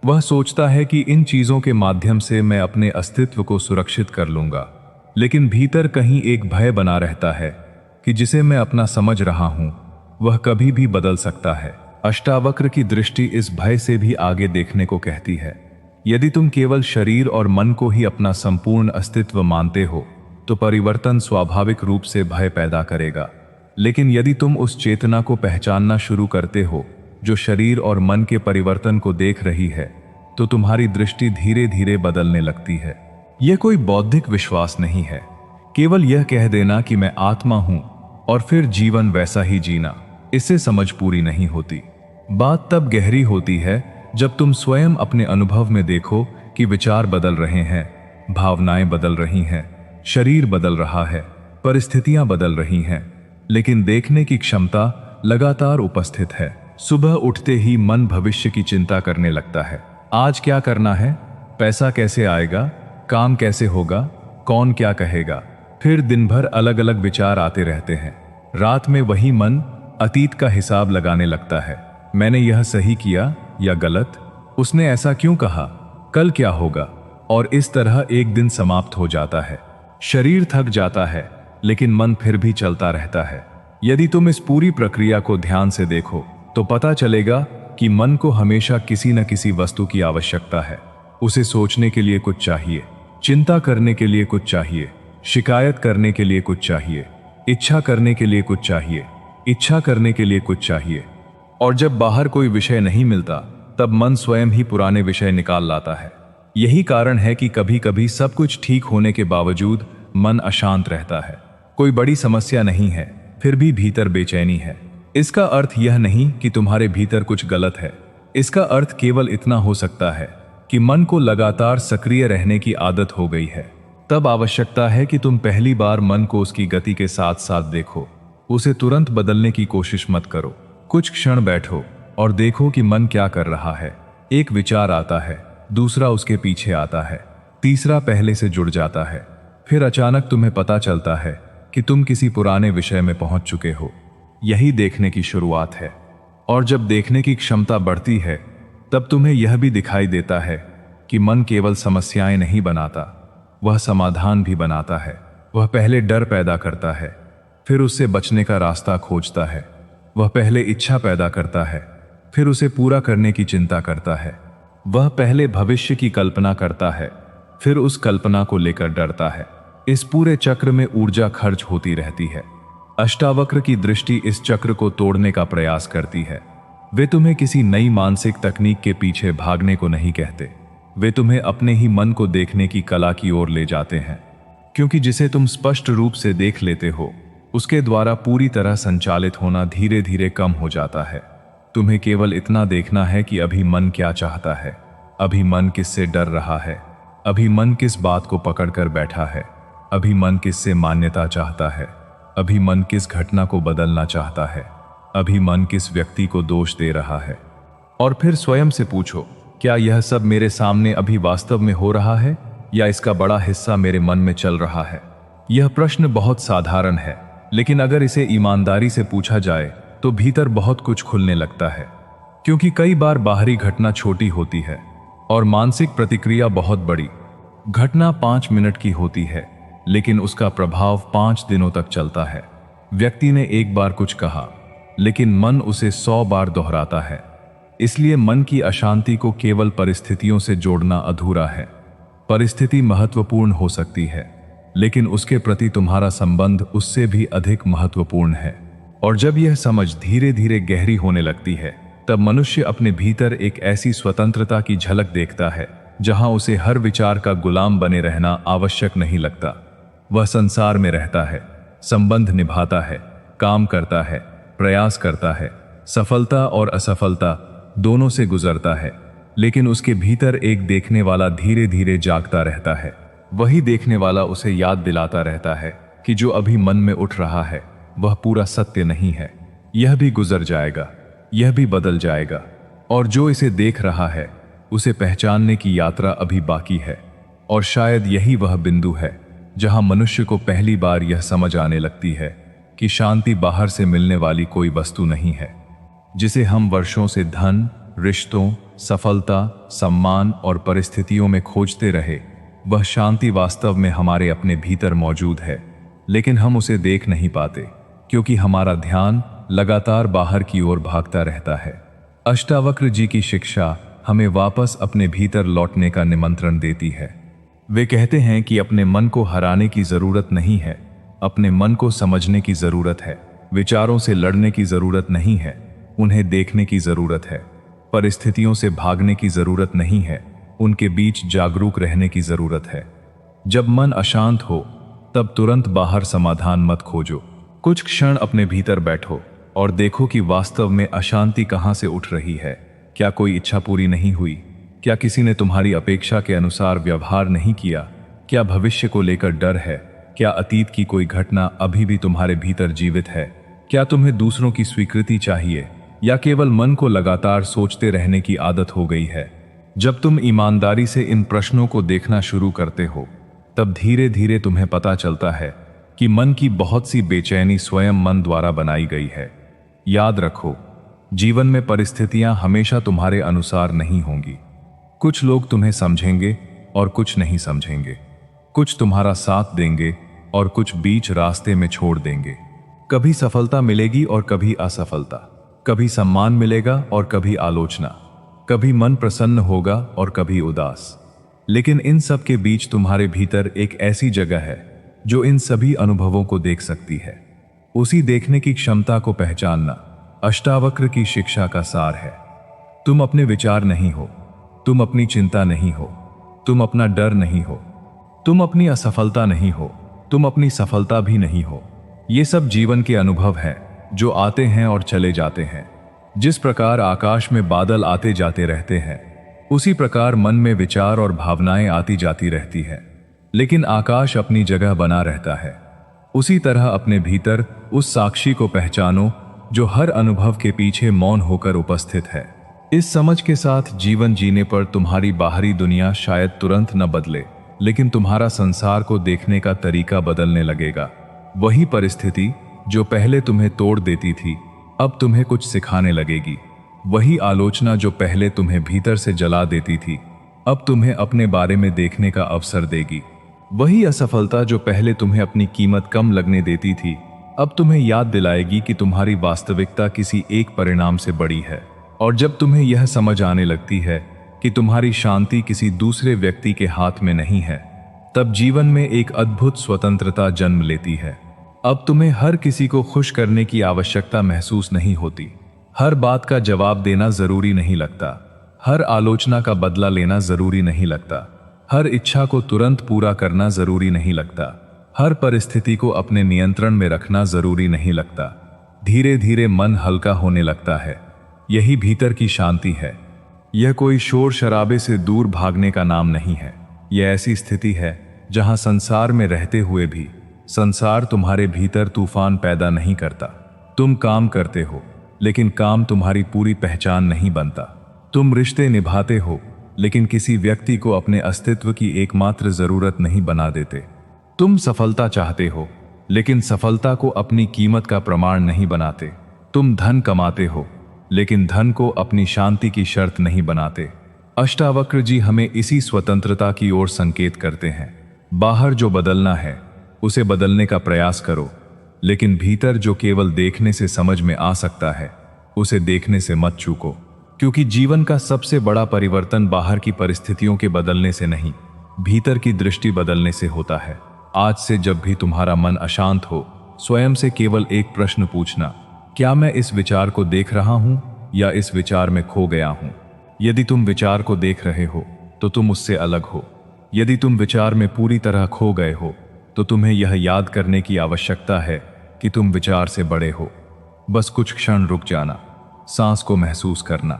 [SPEAKER 1] वह सोचता है कि इन चीजों के माध्यम से मैं अपने अस्तित्व को सुरक्षित कर लूंगा, लेकिन भीतर कहीं एक भय बना रहता है कि जिसे मैं अपना समझ रहा हूं वह कभी भी बदल सकता है। अष्टावक्र की दृष्टि इस भय से भी आगे देखने को कहती है। यदि तुम केवल शरीर और मन को ही अपना संपूर्ण अस्तित्व मानते हो तो परिवर्तन स्वाभाविक रूप से भय पैदा करेगा, लेकिन यदि तुम उस चेतना को पहचानना शुरू करते हो जो शरीर और मन के परिवर्तन को देख रही है, तो तुम्हारी दृष्टि धीरे धीरे बदलने लगती है। यह कोई बौद्धिक विश्वास नहीं है, केवल यह कह देना कि मैं आत्मा हूं और फिर जीवन वैसा ही जीना, इससे समझ पूरी नहीं होती। बात तब गहरी होती है जब तुम स्वयं अपने अनुभव में देखो कि विचार बदल रहे हैं, भावनाएं बदल रही हैं, शरीर बदल रहा है, परिस्थितियां बदल रही हैं, लेकिन देखने की क्षमता लगातार उपस्थित है। सुबह उठते ही मन भविष्य की चिंता करने लगता है। आज क्या करना है, पैसा कैसे आएगा, काम कैसे होगा, कौन क्या कहेगा। फिर दिन भर अलग अलग विचार आते रहते हैं। रात में वही मन अतीत का हिसाब लगाने लगता है। मैंने यह सही किया या गलत, उसने ऐसा क्यों कहा, कल क्या होगा, और इस तरह एक दिन समाप्त हो जाता है। शरीर थक जाता है लेकिन मन फिर भी चलता रहता है। यदि तुम इस पूरी प्रक्रिया को ध्यान से देखो तो पता चलेगा कि मन को हमेशा किसी न किसी वस्तु की आवश्यकता है। उसे सोचने के लिए कुछ चाहिए, चिंता करने के लिए कुछ चाहिए, शिकायत करने के लिए कुछ चाहिए, इच्छा करने के लिए कुछ चाहिए, इच्छा करने के लिए कुछ चाहिए। और जब बाहर कोई विषय नहीं मिलता तब मन स्वयं ही पुराने विषय निकाल लाता है। यही कारण है कि कभी कभी सब कुछ ठीक होने के बावजूद मन अशांत रहता है। कोई बड़ी समस्या नहीं है, फिर भी भीतर बेचैनी है। इसका अर्थ यह नहीं कि तुम्हारे भीतर कुछ गलत है। इसका अर्थ केवल इतना हो सकता है कि मन को लगातार सक्रिय रहने की आदत हो गई है। तब आवश्यकता है कि तुम पहली बार मन को उसकी गति के साथ साथ देखो। उसे तुरंत बदलने की कोशिश मत करो। कुछ क्षण बैठो और देखो कि मन क्या कर रहा है। एक विचार आता है, दूसरा उसके पीछे आता है, तीसरा पहले से जुड़ जाता है। फिर अचानक तुम्हें पता चलता है कि तुम किसी पुराने विषय में पहुंच चुके हो। यही देखने की शुरुआत है। और जब देखने की क्षमता बढ़ती है तब तुम्हें यह भी दिखाई देता है कि मन केवल समस्याएं नहीं बनाता, वह समाधान भी बनाता है। वह पहले डर पैदा करता है, फिर उससे बचने का रास्ता खोजता है। वह पहले इच्छा पैदा करता है, फिर उसे पूरा करने की चिंता करता है। वह पहले भविष्य की कल्पना करता है, फिर उस कल्पना को लेकर डरता है। इस पूरे चक्र में ऊर्जा खर्च होती रहती है। अष्टावक्र की दृष्टि इस चक्र को तोड़ने का प्रयास करती है। वे तुम्हें किसी नई मानसिक तकनीक के पीछे भागने को नहीं कहते, वे तुम्हें अपने ही मन को देखने की कला की ओर ले जाते हैं, क्योंकि जिसे तुम स्पष्ट रूप से देख लेते हो उसके द्वारा पूरी तरह संचालित होना धीरे धीरे कम हो जाता है। तुम्हें केवल इतना देखना है कि अभी मन क्या चाहता है, अभी मन किससे डर रहा है, अभी मन किस बात को पकड़कर बैठा है, अभी मन किससे मान्यता चाहता है, अभी मन किस घटना को बदलना चाहता है, अभी मन किस व्यक्ति को दोष दे रहा है। और फिर स्वयं से पूछो, क्या यह सब मेरे सामने अभी वास्तव में हो रहा है या इसका बड़ा हिस्सा मेरे मन में चल रहा है? यह प्रश्न बहुत साधारण है, लेकिन अगर इसे ईमानदारी से पूछा जाए तो भीतर बहुत कुछ खुलने लगता है। क्योंकि कई बार बाहरी घटना छोटी होती है और मानसिक प्रतिक्रिया बहुत बड़ी। घटना 5 मिनट की होती है, लेकिन उसका प्रभाव 5 दिनों तक चलता है। व्यक्ति ने एक बार कुछ कहा, लेकिन मन उसे 100 बार दोहराता है। इसलिए मन की अशांति को केवल परिस्थितियों से जोड़ना अधूरा है। परिस्थिति महत्वपूर्ण हो सकती है, लेकिन उसके प्रति तुम्हारा संबंध उससे भी अधिक महत्वपूर्ण है। और जब यह समझ धीरे धीरे गहरी होने लगती है, तब मनुष्य अपने भीतर एक ऐसी स्वतंत्रता की झलक देखता है जहां उसे हर विचार का गुलाम बने रहना आवश्यक नहीं लगता। वह संसार में रहता है, संबंध निभाता है, काम करता है, प्रयास करता है, सफलता और असफलता दोनों से गुजरता है, लेकिन उसके भीतर एक देखने वाला धीरे धीरे जागता रहता है। वही देखने वाला उसे याद दिलाता रहता है कि जो अभी मन में उठ रहा है वह पूरा सत्य नहीं है। यह भी गुजर जाएगा, यह भी बदल जाएगा, और जो इसे देख रहा है उसे पहचानने की यात्रा अभी बाकी है। और शायद यही वह बिंदु है जहां मनुष्य को पहली बार यह समझ आने लगती है कि शांति बाहर से मिलने वाली कोई वस्तु नहीं है, जिसे हम वर्षों से धन, रिश्तों, सफलता, सम्मान और परिस्थितियों में खोजते रहे, वह शांति वास्तव में हमारे अपने भीतर मौजूद है, लेकिन हम उसे देख नहीं पाते क्योंकि हमारा ध्यान लगातार बाहर की ओर भागता रहता है। अष्टावक्र जी की शिक्षा हमें वापस अपने भीतर लौटने का निमंत्रण देती है। वे कहते हैं कि अपने मन को हराने की जरूरत नहीं है, अपने मन को समझने की जरूरत है। विचारों से लड़ने की जरूरत नहीं है, उन्हें देखने की जरूरत है। परिस्थितियों से भागने की जरूरत नहीं है, उनके बीच जागरूक रहने की जरूरत है। जब मन अशांत हो तब तुरंत बाहर समाधान मत खोजो। कुछ क्षण अपने भीतर बैठो और देखो कि वास्तव में अशांति कहाँ से उठ रही है। क्या कोई इच्छा पूरी नहीं हुई? क्या किसी ने तुम्हारी अपेक्षा के अनुसार व्यवहार नहीं किया? क्या भविष्य को लेकर डर है? क्या अतीत की कोई घटना अभी भी तुम्हारे भीतर जीवित है? क्या तुम्हें दूसरों की स्वीकृति चाहिए या केवल मन को लगातार सोचते रहने की आदत हो गई है? जब तुम ईमानदारी से इन प्रश्नों को देखना शुरू करते हो, तब धीरे धीरे तुम्हें पता चलता है कि मन की बहुत सी बेचैनी स्वयं मन द्वारा बनाई गई है। याद रखो, जीवन में परिस्थितियां हमेशा तुम्हारे अनुसार नहीं होंगी। कुछ लोग तुम्हें समझेंगे और कुछ नहीं समझेंगे। कुछ तुम्हारा साथ देंगे और कुछ बीच रास्ते में छोड़ देंगे। कभी सफलता मिलेगी और कभी असफलता, कभी सम्मान मिलेगा और कभी आलोचना, कभी मन प्रसन्न होगा और कभी उदास। लेकिन इन सब के बीच तुम्हारे भीतर एक ऐसी जगह है जो इन सभी अनुभवों को देख सकती है। उसी देखने की क्षमता को पहचानना अष्टावक्र की शिक्षा का सार है। तुम अपने विचार नहीं हो, तुम अपनी चिंता नहीं हो, तुम अपना डर नहीं हो, तुम अपनी असफलता नहीं हो, तुम अपनी सफलता भी नहीं हो। ये सब जीवन के अनुभव हैं जो आते हैं और चले जाते हैं। जिस प्रकार आकाश में बादल आते जाते रहते हैं, उसी प्रकार मन में विचार और भावनाएं आती जाती रहती है, लेकिन आकाश अपनी जगह बना रहता है। उसी तरह अपने भीतर उस साक्षी को पहचानो जो हर अनुभव के पीछे मौन होकर उपस्थित है। इस समझ के साथ जीवन जीने पर तुम्हारी बाहरी दुनिया शायद तुरंत न बदले, लेकिन तुम्हारा संसार को देखने का तरीका बदलने लगेगा। वही परिस्थिति जो पहले तुम्हें तोड़ देती थी, अब तुम्हें कुछ सिखाने लगेगी। वही आलोचना जो पहले तुम्हें भीतर से जला देती थी, अब तुम्हें अपने बारे में देखने का अवसर देगी। वही असफलता जो पहले तुम्हें अपनी कीमत कम लगने देती थी, अब तुम्हें याद दिलाएगी कि तुम्हारी वास्तविकता किसी एक परिणाम से बड़ी है। और जब तुम्हें यह समझ आने लगती है कि तुम्हारी शांति किसी दूसरे व्यक्ति के हाथ में नहीं है, तब जीवन में एक अद्भुत स्वतंत्रता जन्म लेती है। अब तुम्हें हर किसी को खुश करने की आवश्यकता महसूस नहीं होती। हर बात का जवाब देना जरूरी नहीं लगता। हर आलोचना का बदला लेना जरूरी नहीं लगता। हर इच्छा को तुरंत पूरा करना जरूरी नहीं लगता। हर परिस्थिति को अपने नियंत्रण में रखना जरूरी नहीं लगता। धीरे धीरे मन हल्का होने लगता है। यही भीतर की शांति है। यह कोई शोर शराबे से दूर भागने का नाम नहीं है। यह ऐसी स्थिति है जहां संसार में रहते हुए भी संसार तुम्हारे भीतर तूफान पैदा नहीं करता। तुम काम करते हो, लेकिन काम तुम्हारी पूरी पहचान नहीं बनता। तुम रिश्ते निभाते हो, लेकिन किसी व्यक्ति को अपने अस्तित्व की एकमात्र जरूरत नहीं बना देते। तुम सफलता चाहते हो, लेकिन सफलता को अपनी कीमत का प्रमाण नहीं बनाते। तुम धन कमाते हो, लेकिन धन को अपनी शांति की शर्त नहीं बनाते। अष्टावक्र जी हमें इसी स्वतंत्रता की ओर संकेत करते हैं। बाहर जो बदलना है उसे बदलने का प्रयास करो, लेकिन भीतर जो केवल देखने से समझ में आ सकता है उसे देखने से मत चूको, क्योंकि जीवन का सबसे बड़ा परिवर्तन बाहर की परिस्थितियों के बदलने से नहीं, भीतर की दृष्टि बदलने से होता है। आज से जब भी तुम्हारा मन अशांत हो, स्वयं से केवल एक प्रश्न पूछना, क्या मैं इस विचार को देख रहा हूं या इस विचार में खो गया हूं? यदि तुम विचार को देख रहे हो तो तुम उससे अलग हो। यदि तुम विचार में पूरी तरह खो गए हो तो तुम्हें यह याद करने की आवश्यकता है कि तुम विचार से बड़े हो। बस कुछ क्षण रुक जाना, सांस को महसूस करना,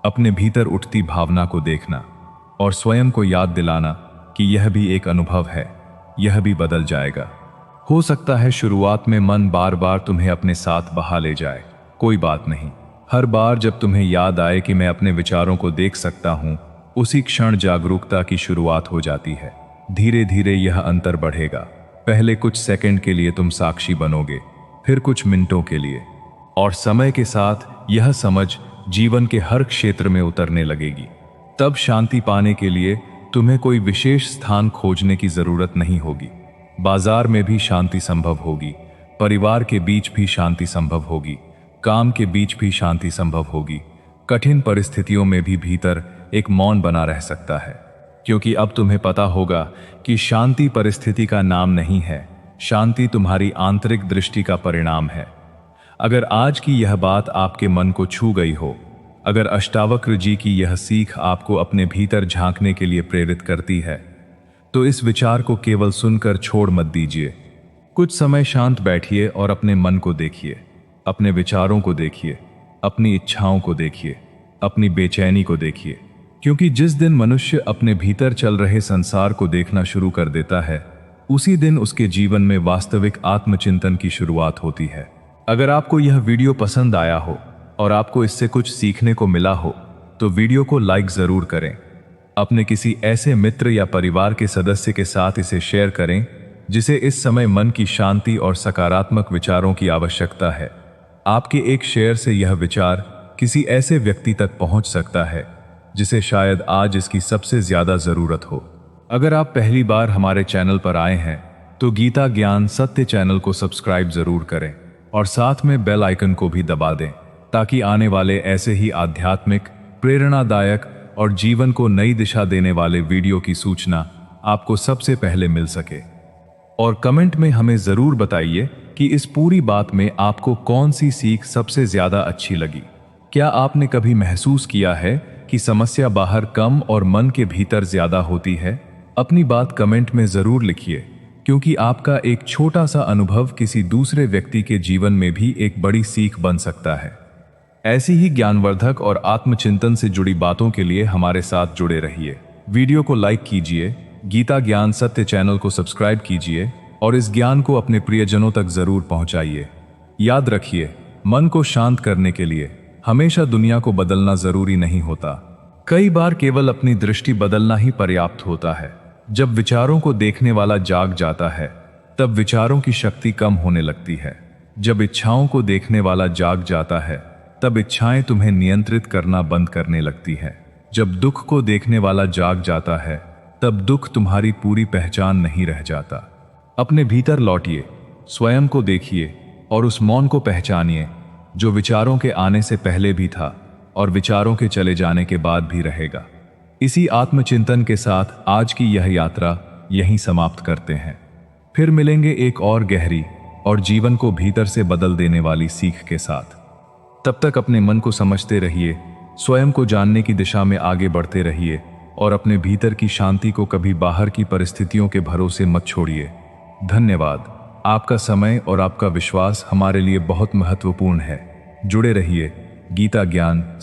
[SPEAKER 1] अपने भीतर उठती भावना को देखना और स्वयं को याद दिलाना कि यह भी एक अनुभव है, यह भी बदल जाएगा। हो सकता है शुरुआत में मन बार बार तुम्हें अपने साथ बहा ले जाए, कोई बात नहीं। हर बार जब तुम्हें याद आए कि मैं अपने विचारों को देख सकता हूं, उसी क्षण जागरूकता की शुरुआत हो जाती है। धीरे धीरे यह अंतर बढ़ेगा। पहले कुछ सेकंड के लिए तुम साक्षी बनोगे, फिर कुछ मिनटों के लिए, और समय के साथ यह समझ जीवन के हर क्षेत्र में उतरने लगेगी। तब शांति पाने के लिए तुम्हें कोई विशेष स्थान खोजने की जरूरत नहीं होगी। बाजार में भी शांति संभव होगी, परिवार के बीच भी शांति संभव होगी, काम के बीच भी शांति संभव होगी। कठिन परिस्थितियों में भी भीतर एक मौन बना रह सकता है, क्योंकि अब तुम्हें पता होगा कि शांति परिस्थिति का नाम नहीं है, शांति तुम्हारी आंतरिक दृष्टि का परिणाम है। अगर आज की यह बात आपके मन को छू गई हो, अगर अष्टावक्र जी की यह सीख आपको अपने भीतर झांकने के लिए प्रेरित करती है, तो इस विचार को केवल सुनकर छोड़ मत दीजिए। कुछ समय शांत बैठिए और अपने मन को देखिए, अपने विचारों को देखिए, अपनी इच्छाओं को देखिए, अपनी बेचैनी को देखिए। क्योंकि जिस दिन मनुष्य अपने भीतर चल रहे संसार को देखना शुरू कर देता है, उसी दिन उसके जीवन में वास्तविक आत्मचिंतन की शुरुआत होती है। अगर आपको यह वीडियो पसंद आया हो और आपको इससे कुछ सीखने को मिला हो, तो वीडियो को लाइक जरूर करें। अपने किसी ऐसे मित्र या परिवार के सदस्य के साथ इसे शेयर करें जिसे इस समय मन की शांति और सकारात्मक विचारों की आवश्यकता है। आपके एक शेयर से यह विचार किसी ऐसे व्यक्ति तक पहुंच सकता है जिसे शायद आज इसकी सबसे ज्यादा जरूरत हो। अगर आप पहली बार हमारे चैनल पर आए हैं तो गीता ज्ञान सत्य चैनल को सब्सक्राइब जरूर करें और साथ में बेल आइकन को भी दबा दें, ताकि आने वाले ऐसे ही आध्यात्मिक, प्रेरणादायक और जीवन को नई दिशा देने वाले वीडियो की सूचना आपको सबसे पहले मिल सके। और कमेंट में हमें जरूर बताइए कि इस पूरी बात में आपको कौन सी सीख सबसे ज्यादा अच्छी लगी। क्या आपने कभी महसूस किया है कि समस्या बाहर कम और मन के भीतर ज्यादा होती है? अपनी बात कमेंट में जरूर लिखिए, क्योंकि आपका एक छोटा सा अनुभव किसी दूसरे व्यक्ति के जीवन में भी एक बड़ी सीख बन सकता है। ऐसी ही ज्ञानवर्धक और आत्मचिंतन से जुड़ी बातों के लिए हमारे साथ जुड़े रहिए। वीडियो को लाइक कीजिए, गीता ज्ञान सत्य चैनल को सब्सक्राइब कीजिए और इस ज्ञान को अपने प्रियजनों तक जरूर पहुंचाइए। याद रखिए, मन को शांत करने के लिए हमेशा दुनिया को बदलना जरूरी नहीं होता। कई बार केवल अपनी दृष्टि बदलना ही पर्याप्त होता है। जब विचारों को देखने वाला जाग जाता है, तब विचारों की शक्ति कम होने लगती है। जब इच्छाओं को देखने वाला जाग जाता है, तब इच्छाएं तुम्हें नियंत्रित करना बंद करने लगती है। जब दुख को देखने वाला जाग जाता है, तब दुख तुम्हारी पूरी पहचान नहीं रह जाता। अपने भीतर लौटिए, स्वयं को देखिए और उस मौन को पहचानिए जो विचारों के आने से पहले भी था और विचारों के चले जाने के बाद भी रहेगा। इसी आत्मचिंतन के साथ आज की यह यात्रा यहीं समाप्त करते हैं। फिर मिलेंगे एक और गहरी और जीवन को भीतर से बदल देने वाली सीख के साथ। तब तक अपने मन को समझते रहिए, स्वयं को जानने की दिशा में आगे बढ़ते रहिए और अपने भीतर की शांति को कभी बाहर की परिस्थितियों के भरोसे मत छोड़िए। धन्यवाद। आपका समय और आपका विश्वास हमारे लिए बहुत महत्वपूर्ण है। जुड़े रहिए गीता ज्ञान